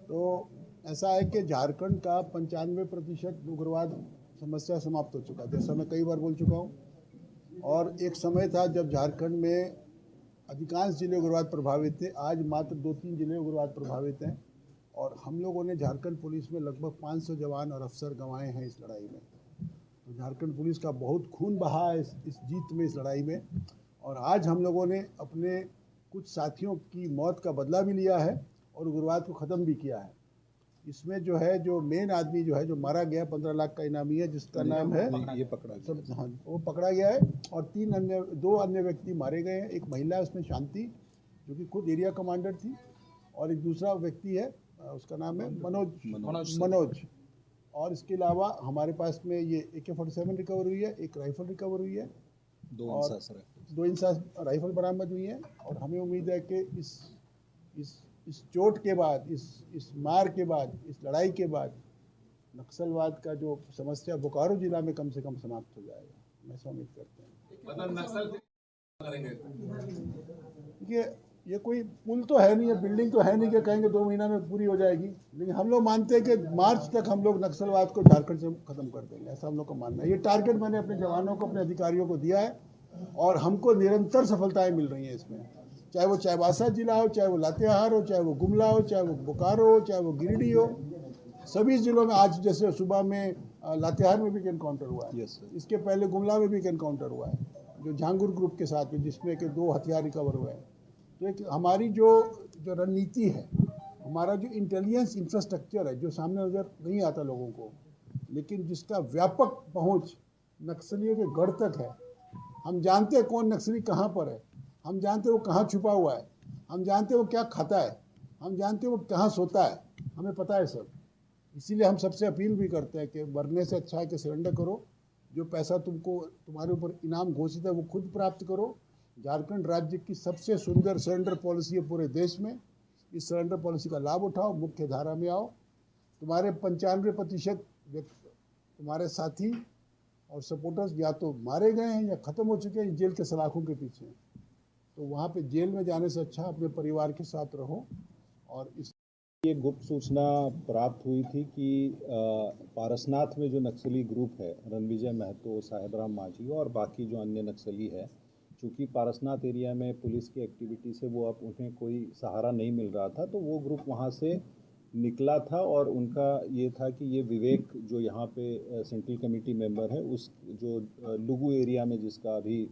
तो ऐसा है कि झारखंड का 95% उग्रवाद समस्या समाप्त हो चुका है, जैसा मैं कई बार बोल चुका हूँ। और एक समय था जब झारखंड में अधिकांश जिले उग्रवाद प्रभावित थे। आज मात्र 2-3 जिले उग्रवाद प्रभावित हैं और हम लोगों ने झारखंड पुलिस में लगभग 500 जवान और अफसर गंवाए हैं इस लड़ाई में। तो झारखंड पुलिस का बहुत खून बहा है इस जीत में, इस लड़ाई में। और आज हम लोगों ने अपने कुछ साथियों की मौत का बदला भी लिया है और उग्रवाद को ख़त्म भी किया है। इसमें जो है, जो मेन आदमी जो है, जो मारा गया 15 लाख का इनामी है, जिसका नाम है, ये पकड़ा गया सब, हाँ, वो पकड़ा गया है। और 2 अन्य व्यक्ति मारे गए हैं। एक महिला है उसमें, शांति, जो कि खुद एरिया कमांडर थी, और एक दूसरा व्यक्ति है, उसका नाम है मनोज। और इसके अलावा हमारे पास में ये AK-47 रिकवर हुई है, एक राइफल रिकवर हुई है, और 2 इंसास राइफल बरामद हुई है। और हमें उम्मीद है कि इस चोट के बाद, इस मार के बाद, इस लड़ाई के बाद नक्सलवाद का जो समस्या बोकारो जिला में कम से कम समाप्त हो जाएगा। हम ऐसा उम्मीद करते हैं। मतलब नक्सल करेंगे। देखिए, ये कोई पुल तो है नहीं, ये बिल्डिंग तो है नहीं कि कहेंगे 2 महीना में पूरी हो जाएगी। लेकिन हम लोग मानते हैं कि मार्च तक हम लोग नक्सलवाद को झारखंड से खत्म कर देंगे, ऐसा हम लोग का मानना है। ये टारगेट मैंने अपने जवानों को, अपने अधिकारियों को दिया है और हमको निरंतर सफलताएं मिल रही हैं इसमें। चाहे वो चाईबासा जिला हो, चाहे वो लातेहार हो, चाहे वो गुमला हो, चाहे वो बोकारो हो, चाहे वो गिरिडीह हो, सभी जिलों में। आज जैसे सुबह में लातेहार में भी एक एनकाउंटर हुआ है। इसके पहले गुमला में भी एक एनकाउंटर हुआ है, जो झांगुर ग्रुप के साथ में, जिसमें के 2 हथियार रिकवर हुए हैं। तो एक हमारी जो रणनीति है, हमारा जो इंटेलिजेंस इंफ्रास्ट्रक्चर है, जो सामने नजर नहीं आता लोगों को, लेकिन जिसका व्यापक पहुंच नक्सलियों के गढ़ तक है। हम जानते हैं कौन नक्सली कहाँ पर है, हम जानते हैं वो कहाँ छुपा हुआ है, हम जानते हैं वो क्या खाता है, हम जानते हैं वो कहाँ सोता है, हमें पता है सब। इसीलिए हम सबसे अपील भी करते हैं कि मरने से अच्छा है कि सरेंडर करो। जो पैसा तुम्हारे ऊपर इनाम घोषित है वो खुद प्राप्त करो। झारखंड राज्य की सबसे सुंदर सरेंडर पॉलिसी है पूरे देश में। इस सरेंडर पॉलिसी का लाभ उठाओ, मुख्य धारा में आओ। तुम्हारे 95% तुम्हारे साथी और सपोर्टर्स या तो मारे गए हैं या ख़त्म हो चुके हैं, जेल के सलाखों के पीछे। तो वहाँ पे जेल में जाने से अच्छा अपने परिवार के साथ रहो। और इस ये गुप्त सूचना प्राप्त हुई थी कि पारसनाथ में जो नक्सली ग्रुप है, रणविजय महतो, साहेबराम माझी और बाकी जो अन्य नक्सली है, चूँकि पारसनाथ एरिया में पुलिस की एक्टिविटी से वो अब उन्हें कोई सहारा नहीं मिल रहा था, तो वो ग्रुप वहाँ से निकला था। और उनका ये था कि ये विवेक, जो यहाँ पे सेंट्रल कमेटी मेंबर है, उस जो लुगु एरिया में जिसका अभी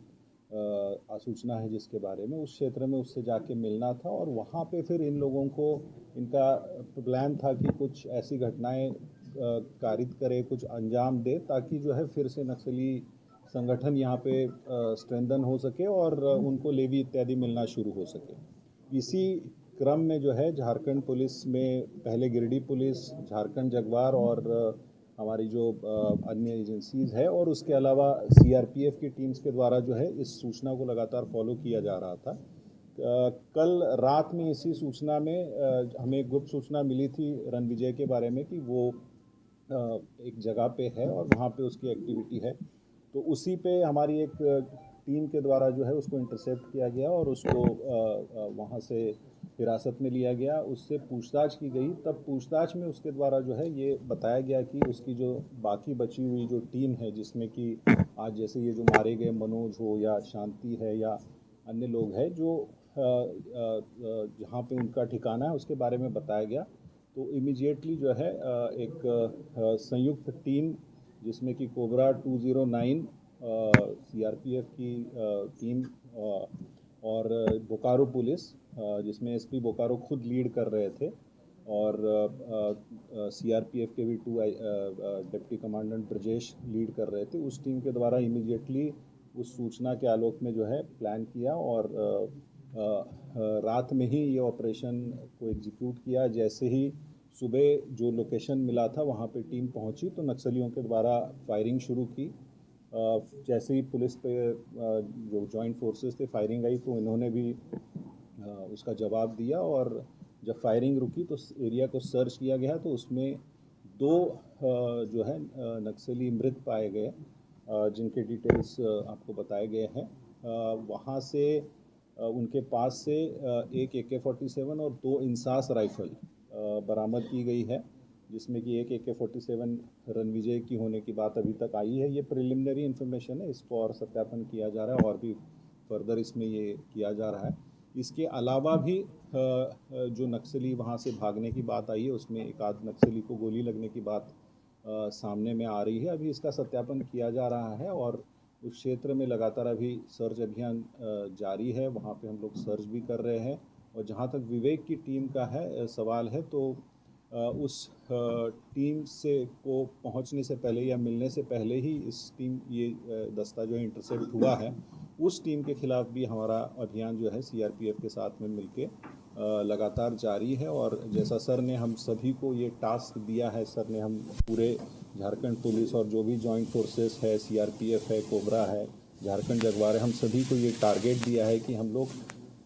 सूचना है जिसके बारे में, उस क्षेत्र में उससे जाके मिलना था। और वहाँ पे फिर इन लोगों को, इनका प्लान था कि कुछ ऐसी घटनाएं कारित करे, कुछ अंजाम दे, ताकि जो है फिर से नक्सली संगठन यहाँ पे स्ट्रेंथन हो सके और उनको लेवी इत्यादि मिलना शुरू हो सके। इसी क्रम में जो है झारखंड पुलिस में पहले गिरिडीह पुलिस, झारखंड जगवार और हमारी जो अन्य एजेंसीज़ है, और उसके अलावा CRPF की टीम्स के द्वारा जो है इस सूचना को लगातार फॉलो किया जा रहा था। कल रात में इसी सूचना में हमें गुप्त सूचना मिली थी रणविजय के बारे में कि वो एक जगह पे है और वहाँ पे उसकी एक्टिविटी है। तो उसी पे हमारी एक टीम के द्वारा जो है उसको इंटरसेप्ट किया गया और उसको वहाँ से हिरासत में लिया गया, उससे पूछताछ की गई। तब पूछताछ में उसके द्वारा जो है ये बताया गया कि उसकी जो बाकी बची हुई जो टीम है, जिसमें कि आज जैसे ये जो मारे गए मनोज हो या शांति है या अन्य लोग हैं, जो जहाँ पे उनका ठिकाना है उसके बारे में बताया गया। तो इमीडिएटली जो है एक संयुक्त टीम, जिसमें कि कोबरा 209 CRPF की टीम और बोकारो पुलिस, जिसमें SP बोकारो खुद लीड कर रहे थे, और CRPF के भी 2 डिप्टी कमांडेंट ब्रजेश लीड कर रहे थे, उस टीम के द्वारा इमीडिएटली उस सूचना के आलोक में जो है प्लान किया और रात में ही ये ऑपरेशन को एग्जीक्यूट किया। जैसे ही सुबह जो लोकेशन मिला था वहाँ पे टीम पहुँची तो नक्सलियों के द्वारा फायरिंग शुरू की। जैसे ही पुलिस पे जो जॉइंट फोर्सेस थे फायरिंग आई तो इन्होंने भी उसका जवाब दिया, और जब फायरिंग रुकी तो एरिया को सर्च किया गया तो उसमें 2 जो है नक्सली मृत पाए गए, जिनके डिटेल्स आपको बताए गए हैं। वहाँ से उनके पास से एक AK-47 और 2 इंसास राइफल बरामद की गई है, जिसमें कि एक AK-47 रणविजय की होने की बात अभी तक आई है। ये प्रिलिमिनरी इन्फॉर्मेशन है, इसको और सत्यापन किया जा रहा है और भी फर्दर इसमें ये किया जा रहा है। इसके अलावा भी जो नक्सली वहाँ से भागने की बात आई है, उसमें एक आध नक्सली को गोली लगने की बात सामने में आ रही है। अभी इसका सत्यापन किया जा रहा है और उस क्षेत्र में लगातार अभी सर्च अभियान जारी है। वहाँ पे हम लोग सर्च भी कर रहे हैं और जहाँ तक विवेक की टीम का है सवाल है, तो उस टीम से को पहुंचने से पहले या मिलने से पहले ही ये दस्ता जो है इंटरसेप्ट हुआ है। उस टीम के खिलाफ भी हमारा अभियान जो है CRPF के साथ में मिलके लगातार जारी है। और जैसा सर ने हम सभी को ये टास्क दिया है, सर ने हम पूरे झारखंड पुलिस और जो भी जॉइंट फोर्सेस है, CRPF है, कोबरा है, झारखंड जगवार है, हम सभी को ये टारगेट दिया है कि हम लोग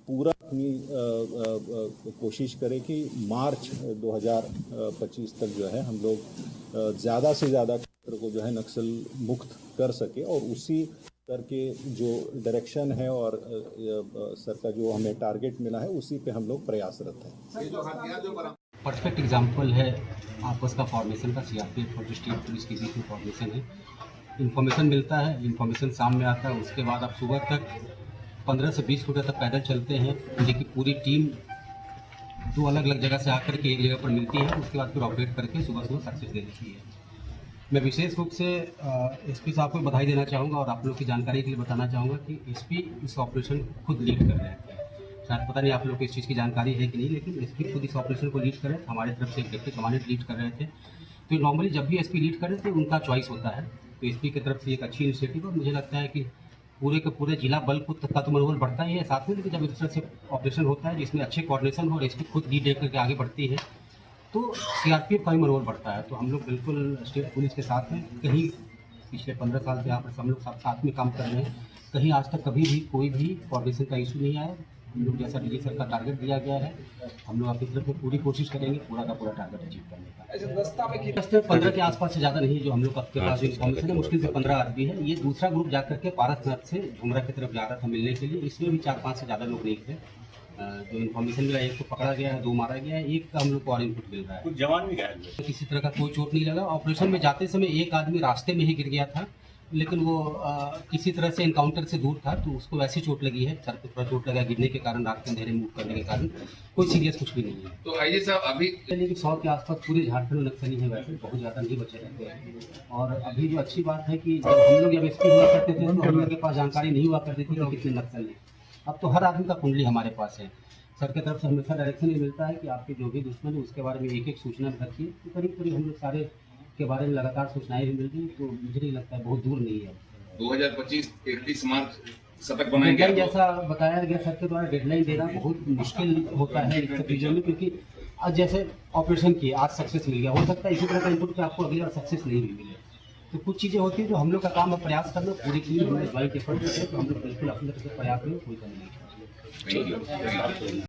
पूरा अपनी कोशिश करें कि मार्च 2025 तक जो है हम लोग ज़्यादा से ज़्यादा क्षेत्र को जो है नक्सल मुक्त कर सके। और उसी करके जो डायरेक्शन है और सर का जो हमें टारगेट मिला है, उसी पे हम लोग प्रयासरत हैं। परफेक्ट एग्जाम्पल है आपस का फॉर्मेशन का। CRPF और स्टेट पुलिस के बीच में फॉर्मेशन है। इन्फॉर्मेशन मिलता है, इन्फॉर्मेशन सामने आता है, उसके बाद आप सुबह तक 15 से 20 किलोमीटर तक पैदल चलते हैं। लेकिन पूरी टीम 2 अलग अलग जगह से आकर के एक जगह पर मिलती है, उसके बाद फिर ऑपरेट करके सुबह सक्सेस दे देती है। मैं विशेष रूप से SP साहब को बधाई देना चाहूँगा और आप लोग की जानकारी के लिए बताना चाहूँगा कि SP इस ऑपरेशन को खुद लीड कर रहे थे। शायद पता नहीं आप लोग को इस चीज़ की जानकारी है कि नहीं, लेकिन SP खुद इस ऑपरेशन को लीड कर रहे थे। हमारी तरफ से एक डिप्टी कमांडेंट लीड कर रहे थे। तो नॉर्मली जब भी SP लीड कर रहे थे उनका चॉइस होता है, तो SP की तरफ से एक अच्छी इनिशिएटिव। और मुझे लगता है कि पूरे के पूरे जिला बल का तो मनोबल बढ़ता ही है साथ में, लेकिन जब इस तरह से ऑपरेशन होता है जिसमें अच्छे कोऑर्डिनेशन हो और SP खुद लीड लेकर के आगे बढ़ती है, तो CRPF का भी मनोबल बढ़ता है। तो हम लोग बिल्कुल स्टेट पुलिस के साथ हैं। कहीं पिछले 15 साल से यहाँ पर हम लोग साथ में काम कर रहे हैं, कहीं आज तक कभी भी कोई भी कोऑर्डिनेशन का इशू नहीं आया। हम लोग जैसा DG सर का टारगेट दिया गया है, हम लोग अपनी तरफ से पूरी कोशिश करेंगे पूरा का पूरा टारगेट अचीव करने का। दस्ता 15 के आसपास से ज़्यादा नहीं जो हम लोग के पास इन्फॉर्मेशन है, मुश्किल से 15 आदमी है। ये दूसरा ग्रुप जाकर के पारसनाथ से झुमरा की तरफ जा रहा था मिलने के लिए। इसमें भी 4-5 से ज़्यादा लोग नहीं थे। जो इन्फॉर्मेशन मिला, एक को पकड़ा गया है, 2 मारा गया है, एक का हम लोग को और इनपुट मिल रहा है। कुछ जवान भी घायल हुए। किसी तरह का कोई चोट नहीं लगा। ऑपरेशन में जाते समय एक आदमी रास्ते में ही गिर गया था, लेकिन वो किसी तरह से एनकाउंटर से दूर था, तो उसको वैसी चोट लगी है, सर पे थोड़ा चोट लगा गिरने के कारण, रात के अंधेरे मूव करने के कारण। कोई सीरियस कुछ भी नहीं है। तो IG साहब अभी 100 के आसपास पूरे झारखंड में नक्सली है, वैसे बहुत ज़्यादा नहीं बचे रहते हैं। और अभी जो अच्छी बात है कि जब हम लोग जब SP हुआ करते थे तो हम लोग के पास जानकारी नहीं हुआ करती थी कि कितने नक्सल हैं। अब तो हर आदमी का कुंडली हमारे पास है। सर की तरफ से हमेशा डायरेक्शन ये मिलता है कि आपके जो भी दुश्मन है उसके बारे में एक सूचना रखिए। तो करीब करीब हम लोग सारे के बारे में लगातार सूचनाएं भी मिल रही हैं, तो मुझे नहीं लगता है बहुत दूर नहीं है। 2025 31 मार्च शतक बनाएंगे। डेडलाइन जैसा बताया गया सर के द्वारा, डेडलाइन देना बहुत मुश्किल होता है इन सब चीज़ों में, क्योंकि आज जैसे ऑपरेशन किए, आज सक्सेस मिल गया, हो सकता है इसी तरह का इनपुट कि आपको अगली बार सक्सेस नहीं भी मिले। तो कुछ चीज़ें होती हैं जो हम लोग का काम है प्रयास करना, पूरी टीम हमने ज्वाइंट एफर्ट है, तो हम लोग बिल्कुल अपनी तरफ से प्रयास में कोई कमी नहीं। Thank you.